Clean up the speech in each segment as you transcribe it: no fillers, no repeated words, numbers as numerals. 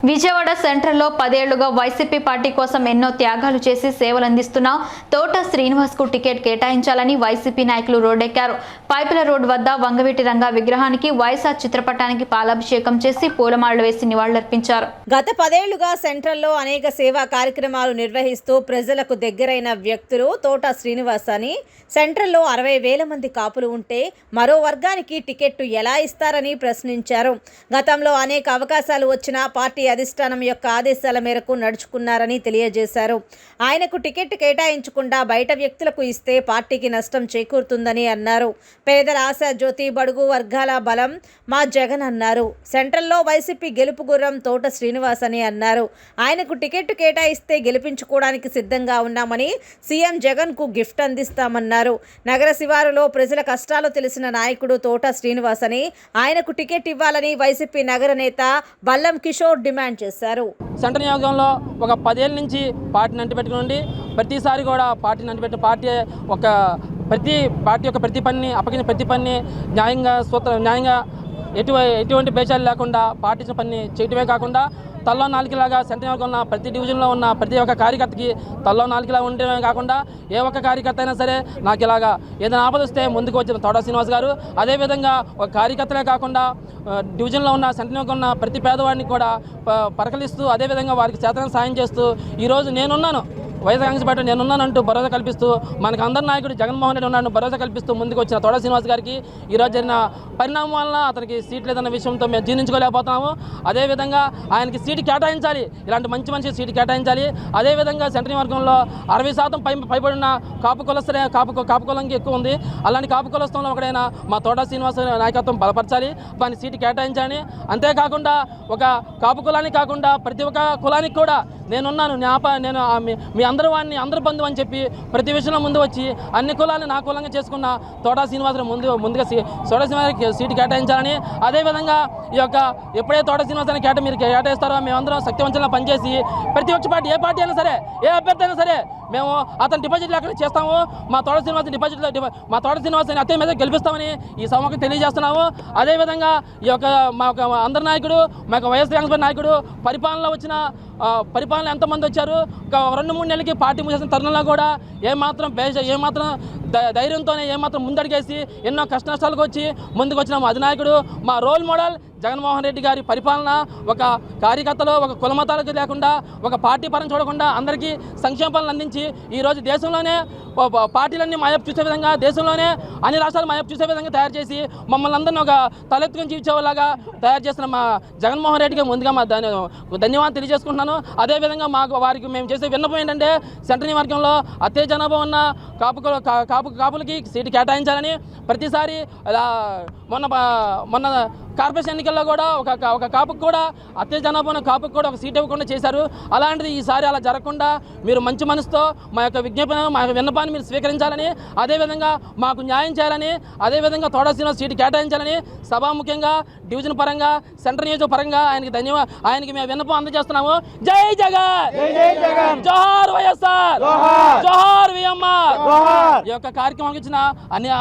విజయవాడ సెంట్రల్లో 10 ఏళ్లుగా YCP party కోసం ఎన్నో త్యాగాలు చేసి సేవలు అందిస్తున్న తోట శ్రీనివాస్ కు టికెట్ కేటాయించాలని వైసీపీ నాయకులు రోడ్డెక్కారు. పైపుల రోడ్ వద్ద వంగవీటి రంగా విగ్రహానికి వైఎస్ఆర్ చిత్రపటానికి పాలాభిషేకం చేసి పూలమాలలు వేసి నివాళులర్పించారు. గత 10 ఏళ్లుగా సెంట్రల్లో అనేక సేవా కార్యక్రమాలు నిర్వహిస్తూ ప్రజలకు దగ్గరైన వ్యక్తులు తోట శ్రీనివాస్ అని. సెంట్రల్లో 60,000 మంది కాపులు ఉంటే మరో వర్గానికి టికెట్టు ఎలా ఇస్తారని ప్రశ్నించారు. గతంలో అనేక అవకాశాలు వచ్చినా పార్టీ అధిష్టానం యొక్క ఆదేశాల మేరకు నడుచుకున్నారని తెలియజేశారు. ఆయనకు టికెట్ కేటాయించకుండా బయట వ్యక్తులకు ఇస్తే పార్టీకి నష్టం చేకూరుతుందని అన్నారు. పేదల ఆశా జ్యోతి, బడుగు వర్గాల బలం మా జగన్ అన్నారు. సెంట్రల్లో వైసీపీ గెలుపు గుర్రం తోట శ్రీనివాస్ అని అన్నారు. ఆయనకు టికెట్ కేటాయిస్తే గెలిపించుకోవడానికి సిద్ధంగా ఉన్నామని, సీఎం జగన్ కు గిఫ్ట్ అందిస్తామన్నారు. నగర శివారులో ప్రజల కష్టాలు తెలిసిన నాయకుడు తోట శ్రీనివాస్ అని, ఆయనకు టికెట్ ఇవ్వాలని వైసీపీ నగర నేత బల్లం కిషోర్ డిమాండ్ చేశారు. సెంట్రల్ నియోజకవర్గంలో ఒక 10 ఏళ్ళ నుంచి పార్టీని అంటిపెట్టుకుని ప్రతిసారి కూడా పార్టీని అంటిపెట్టిన ప్రతి పార్టీ యొక్క ప్రతి పనిని అప్పగించిన ప్రతి పనిని న్యాయంగా ఎటువంటి భేషాలు లేకుండా పార్టీ పని చేయటమే కాకుండా తల్లో నాలుగులాగా సెంట్రల్ నియోజకవర్గంలో ఉన్న ప్రతి డివిజన్లో ఉన్న ప్రతి ఒక్క కార్యకర్తకి తల్లో నాలుగులా ఉండటమే కాకుండా ఏ ఒక్క కార్యకర్త అయినా సరే నాకు ఇలాగా ఏదైనా ఆపద వస్తే ముందుకు వచ్చిన తోట శ్రీనివాస్ గారు. అదేవిధంగా ఒక కార్యకర్తలే కాకుండా డివిజన్లో ఉన్న సెంట్రల్ నియోజకవర్గంలో ఉన్న ప్రతి పేదవాడిని కూడా పరకలిస్తూ అదేవిధంగా వారికి చేతన సాయం చేస్తూ ఈరోజు నేనున్నాను, వైఎస్ఆర్ కాంగ్రెస్ పార్టీ నేనున్నానంటూ భరోసా కల్పిస్తూ మనకు అందరి నాయకుడు జగన్మోహన్ రెడ్డి ఉన్నాడు భరోసా కల్పిస్తూ ముందుకు వచ్చిన తోట శ్రీనివాస్ గారికి ఈరోజు జరిగిన పరిణామం వలన అతనికి సీట్ లేదన్న విషయంతో మేము జీర్ణించుకోలేకపోతున్నాము. అదేవిధంగా ఆయనకి సీటు కేటాయించాలి, ఇలాంటి మంచి సీటు కేటాయించాలి. అదేవిధంగా సెంట్రల్ నియోజకవర్గంలో 60% పైబడిన కాపు కులస్తులే కాపు కులంకి ఎక్కువ ఉంది. అలాంటి కాపు కులస్థంలో ఒకడైనా మా తోట శ్రీనివాస్ నాయకత్వం బలపరచాలి, దాని సీటు కేటాయించాలి. అంతేకాకుండా ఒక కాపు కులానికి కాకుండా ప్రతి ఒక్క కులానికి కూడా నేనున్నాను, నేను మీ అందరి బంధువు అని చెప్పి ప్రతి విషయంలో ముందు వచ్చి అన్ని కులాలను నా కులంగా చేసుకున్న తోట శ్రీనివాసరావు ముందుగా తోట శ్రీనివాసకి సీటు కేటాయించాలని, అదేవిధంగా ఈ యొక్క ఎప్పుడైతే తోట శ్రీనివాసాన్ని మీరు కేటాయిస్తారో మేమందరం శక్తివంతంగా పనిచేసి ప్రతి ఒక్క పార్టీ ఏ పార్టీ అయినా సరే ఏ అభ్యర్థి అయినా సరే మేము అతని డిపాజిట్లు ఎక్కడ చేస్తాము, మా తోట శ్రీనివాసని అత్తే మీద గెలిపిస్తామని ఈ సభకు తెలియజేస్తున్నాము. అదేవిధంగా ఈ యొక్క మా అందరి నాయకుడు, మా యొక్క వైఎస్ఆర్ కాంగ్రెస్ పార్టీ నాయకుడు పరిపాలనలో వచ్చిన పరిపాలన ఎంతమంది వచ్చారు, ఒక 2-3 నెలలకి పార్టీ మూసేసిన తరుణంలో కూడా ఏమాత్రం ధైర్యంతోనే ఏమాత్రం ముందడిగేసి ఎన్నో కష్టనష్టాలకు వచ్చి ముందుకు వచ్చిన మా అధినాయకుడు, మా రోల్ మోడల్ జగన్మోహన్ రెడ్డి గారి పరిపాలన ఒక కార్యకర్తలు ఒక కులమతాలకు లేకుండా ఒక పార్టీ పరం చూడకుండా అందరికీ సంక్షేమ పనులు అందించి ఈరోజు దేశంలోనే పార్టీలన్నీ మాయపు చూసే విధంగా, దేశంలోనే అన్ని రాష్ట్రాలు మాయపు చూసే విధంగా తయారు చేసి మమ్మల్ని అందరినీ ఒక తలెత్తుకొని జీవించేలాగా తయారు చేసిన మా జగన్మోహన్ రెడ్డికి ముందుగా మా ధన్యవాదాలు తెలియజేసుకుంటున్నాను. అదేవిధంగా వారికి మేము చేసే విన్నపం ఏంటంటే సెంట్రల్ నియోజకవర్గంలో అత్యధిక జనాభా ఉన్న కాపులకి సీటు కేటాయించాలని. ప్రతిసారి మొన్న కార్పొరేషన్ ఎన్నికల్లో కూడా ఒక కాపుకు కూడా అత్యధిక జనాభా ఉన్న కాపుకు కూడా ఒక సీట్ ఇవ్వకుండా చేశారు. అలాంటిది ఈసారి అలా జరగకుండా మీరు మంచి మనసుతో మా యొక్క విన్నపాన్ని మీరు స్వీకరించాలని, అదేవిధంగా మాకు న్యాయం చేయాలని, అదేవిధంగా తోట శ్రీనివాస్ సీటు కేటాయించాలని సభాముఖ్యంగా డివిజన్ పరంగా సెంట్రల్ నియోజక పరంగా ఆయనకి మేము విన్నపం అందజేస్తున్నాము. జై జగన్, జోహార్ వైఎస్ఆర్, జోహార్ విఎంఆర్. ఈ యొక్క కార్యక్రమం ఇచ్చిన అన్ని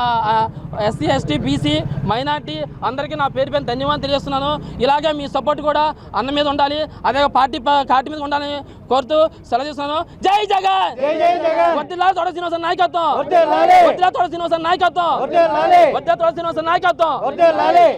ఎస్సీ, ఎస్టీ, బీసీ, మైనార్టీ అందరికీ నా పేరు ధన్యవాదాలు తెలియజేస్తున్నాను. ఇలాగే మీ సపోర్ట్ కూడా అన్న మీద ఉండాలి, అదే పార్టీ మీద ఉండాలని కోరుతూ సెలవు చేస్తున్నాను. జై జగన్, వద్దిలా తోట శ్రీనివాస నాయకత్వం, వద్దిలా తోట శ్రీనివాస నాయకత్వం, వద్దిలా తోట శ్రీనివాస నాయకత్వం.